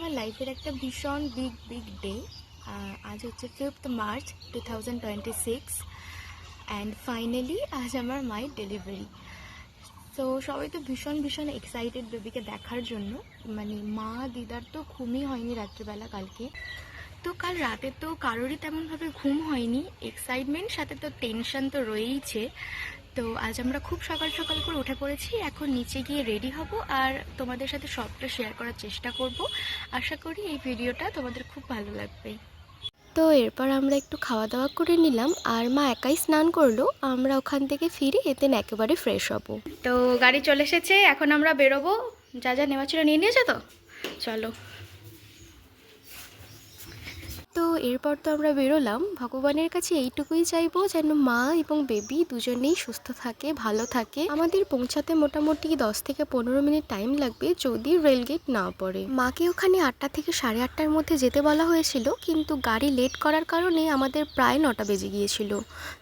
আমার লাইফের একটা ভীষণ বিগ ডে। আজ হচ্ছে 5th মার্চ 2026 অ্যান্ড ফাইনালি আজ আমার মায়ের ডেলিভারি। তো সবাই তো ভীষণ এক্সাইটেড বেবিকে দেখার জন্য। মানে মা দিদার তো ঘুমই হয়নি রাত্রিবেলা কালকে। তো কাল রাতে তো কারোরই তেমনভাবে ঘুম হয়নি, এক্সাইটমেন্ট সাথে তো টেনশন তো রয়েইছে। তো আজ আমরা খুব সকাল করে উঠে পড়েছি, এখন নিচে গিয়ে রেডি হব আর তোমাদের সাথে সবটা শেয়ার করার চেষ্টা করব। আশা করি এই ভিডিওটা তোমাদের খুব ভালো লাগবে। তো এরপর আমরা একটু খাওয়া দাওয়া করে নিলাম আর মা একাই স্নান করলো, আমরা ওখান থেকে ফিরে এতেন একেবারে ফ্রেশ হব। তো গাড়ি চলে এসেছে, এখন আমরা বেরোবো। যা যা নেওয়া ছিল নিয়ে নিয়েছো তো, চলো। তো এরপর তো আমরা বেরোলাম। ভগবানের কাছে এইটুকুই চাইবো যেন মা এবং বেবি দুজনেই সুস্থ থাকে, ভালো থাকে। আমাদের পৌঁছাতে মোটামুটি 10 থেকে 15 মিনিট টাইম লাগবে যদি রেলগেট না পড়ে। মাকে ওখানে 8টা থেকে 8:30টার মধ্যে যেতে বলা হয়েছিল, কিন্তু গাড়ি লেট করার কারণে আমাদের প্রায় 9টা বেজে গিয়েছিল।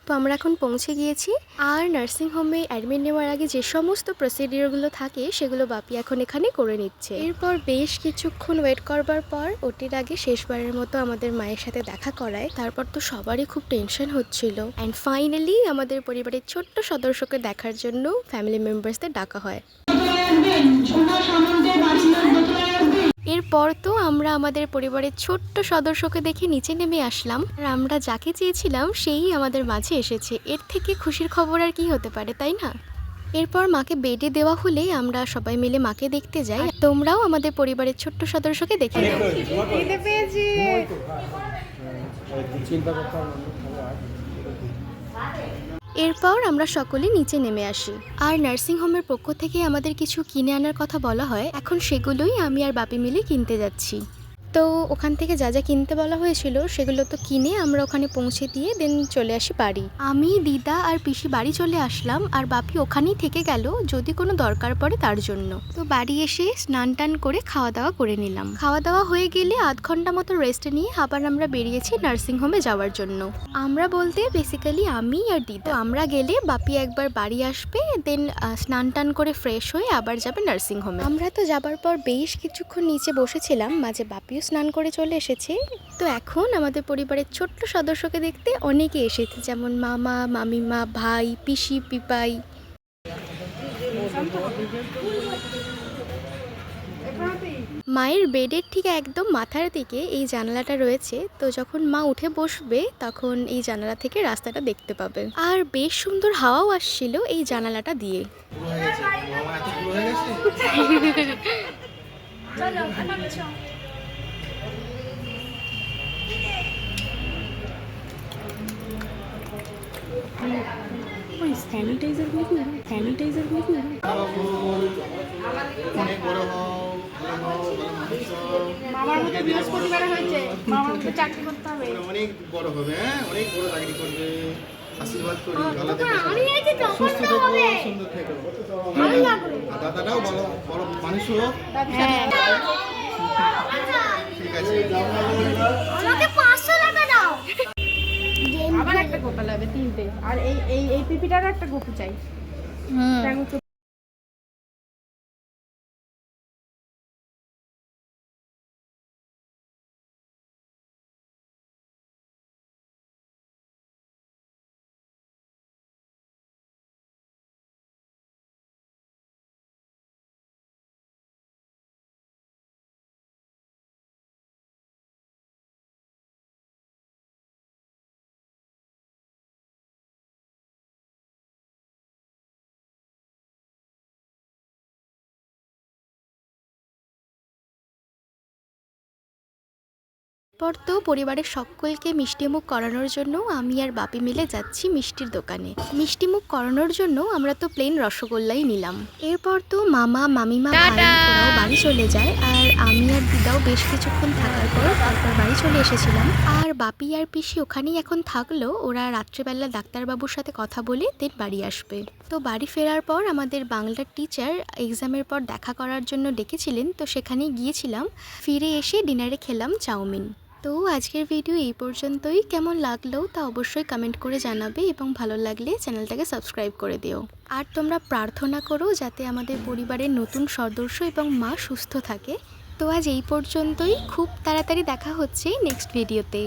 তো আমরা এখন পৌঁছে গিয়েছি। আর নার্সিংহোমে অ্যাডমিট নেওয়ার আগে যে সমস্ত প্রসিডিওরগুলো থাকে সেগুলো বাপি এখন এখানে করে নিচ্ছে। এরপর বেশ কিছুক্ষণ ওয়েট করবার পর ওটির আগে শেষবারের মতো আমাদের মায়ের সাথে দেখা করায়। তারপর তো সবারই খুব টেনশন হচ্ছিল অ্যান্ড ফাইনালি আমাদের পরিবারের ছোট্ট সদস্যকে দেখার জন্য ফ্যামিলি মেম্বার্সদের ডাকা হয়। এরপর তো আমরা আমাদের পরিবারের ছোট্ট সদস্যকে দেখে নিচে নেমে আসলাম আর আমরা যাকে চেয়েছিলাম সেই আমাদের মাঝে এসেছে। এর থেকে খুশির খবর আর কি হতে পারে, তাই না? এরপর মাকে বেডে দেওয়া হলে আমরা সবাই মিলে মাকে দেখতে যাই। তোমরাও আমাদের পরিবারের ছোট্ট সদস্যকে দেখে নাও। এরপর আমরা সকলে নিচে নেমে আসি আর নার্সিংহোমের পক্ষ থেকে আমাদের কিছু কিনে আনার কথা বলা হয়। এখন সেগুলোই আমি আর বাপি মিলে কিনতে যাচ্ছি। তো ওখান থেকে যা যা কিনতে বলা হয়েছিল সেগুলো তো কিনে আমরা ওখানে পৌঁছে দিয়ে দেন চলে আসি বাড়ি। আমি, দিদা আর পিসি বাড়ি চলে আসলাম আর বাপি ওখানেই থেকে গেল যদি কোনো দরকার পড়ে তার জন্য। তো বাড়ি এসে স্নান টান করে খাওয়া দাওয়া করে নিলাম। খাওয়া দাওয়া হয়ে গেলে আধ ঘন্টা মতো রেস্ট নিয়ে আবার আমরা বেরিয়েছি নার্সিংহোমে যাওয়ার জন্য। আমরা বলতে বেসিক্যালি আমি আর দিদা। আমরা গেলে বাপি একবার বাড়ি আসবে, দেন স্নান টান করে ফ্রেশ হয়ে আবার যাবে নার্সিংহোমে। আমরা তো যাবার পর বেশ কিছুক্ষণ নিচে বসেছিলাম, মাঝে বাপিও স্নান করে চলে এসেছে। তো এখন আমাদের পরিবারের ছোট্ট সদস্যকে দেখতে অনেকে এসেছে, যেমন মামা, মামিমা, ভাই, পিসি, পিপাই। মায়ের বেডের ঠিক একদম মাথার দিকে এই জানালাটা রয়েছে। তো যখন মা উঠে বসবে তখন এই জানালা থেকে রাস্তাটা দেখতে পাবে আর বেশ সুন্দর হাওয়াও আসছিল এই জানালাটা দিয়ে। স্যানিটাইজার মামার মতো বৃহস্পতিবারে হয়েছে, মামার মতো চাকরি করতে হবে, অনেক বড় হবে, হ্যাঁ অনেক বড় চাকরি করবে। আশীর্বাদ করি, ভালো থেকো, সুস্থ থেকো, সুন্দর থেকো, দাদাটাও বড় বড় মানুষ হোক। ঠিক আছে, আমাকে 500 টাকা দাও। আবার একটা গোপাল হবে, 3টে। আর এই এই এই পিপিটারও একটা গোপু চাই। পর তো পরিবারের সকলকে মিষ্টিমুখ করানোর জন্য আমি আর বাপি মিলে যাচ্ছি মিষ্টির দোকানে। মিষ্টিমুখ করানোর জন্য আমরা তো প্লেন রসগোল্লাই নিলাম। এরপর তো মামা, মামিমা, ভাই ওরাও বাড়ি চলে যায় আর আমি আর দিদাও বেশ কিছুক্ষণ থাকার পর তারপর বাড়ি চলে এসেছিলাম। আর বাপি আর পিসি ওখানেই এখন থাকলো, ওরা রাত্রেবেলা ডাক্তারবাবুর সাথে কথা বলে দেন বাড়ি আসবে। তো বাড়ি ফেরার পর আমাদের বাংলার টিচার এক্সামের পর দেখা করার জন্য ডেকেছিলেন, তো সেখানে গিয়েছিলাম। ফিরে এসে ডিনারে খেলাম চাউমিন। তো আজকের ভিডিও এই পর্যন্তই। কেমন লাগলো তা অবশ্যই কমেন্ট করে জানাবে এবং ভালো লাগলে চ্যানেলটাকে সাবস্ক্রাইব করে দিও। আর তোমরা প্রার্থনা করো যাতে আমাদের পরিবারের নতুন সদস্য এবং মা সুস্থ থাকে। তো আজ এই পর্যন্তই, খুব তাড়াতাড়ি দেখা হচ্ছে নেক্সট ভিডিওতে।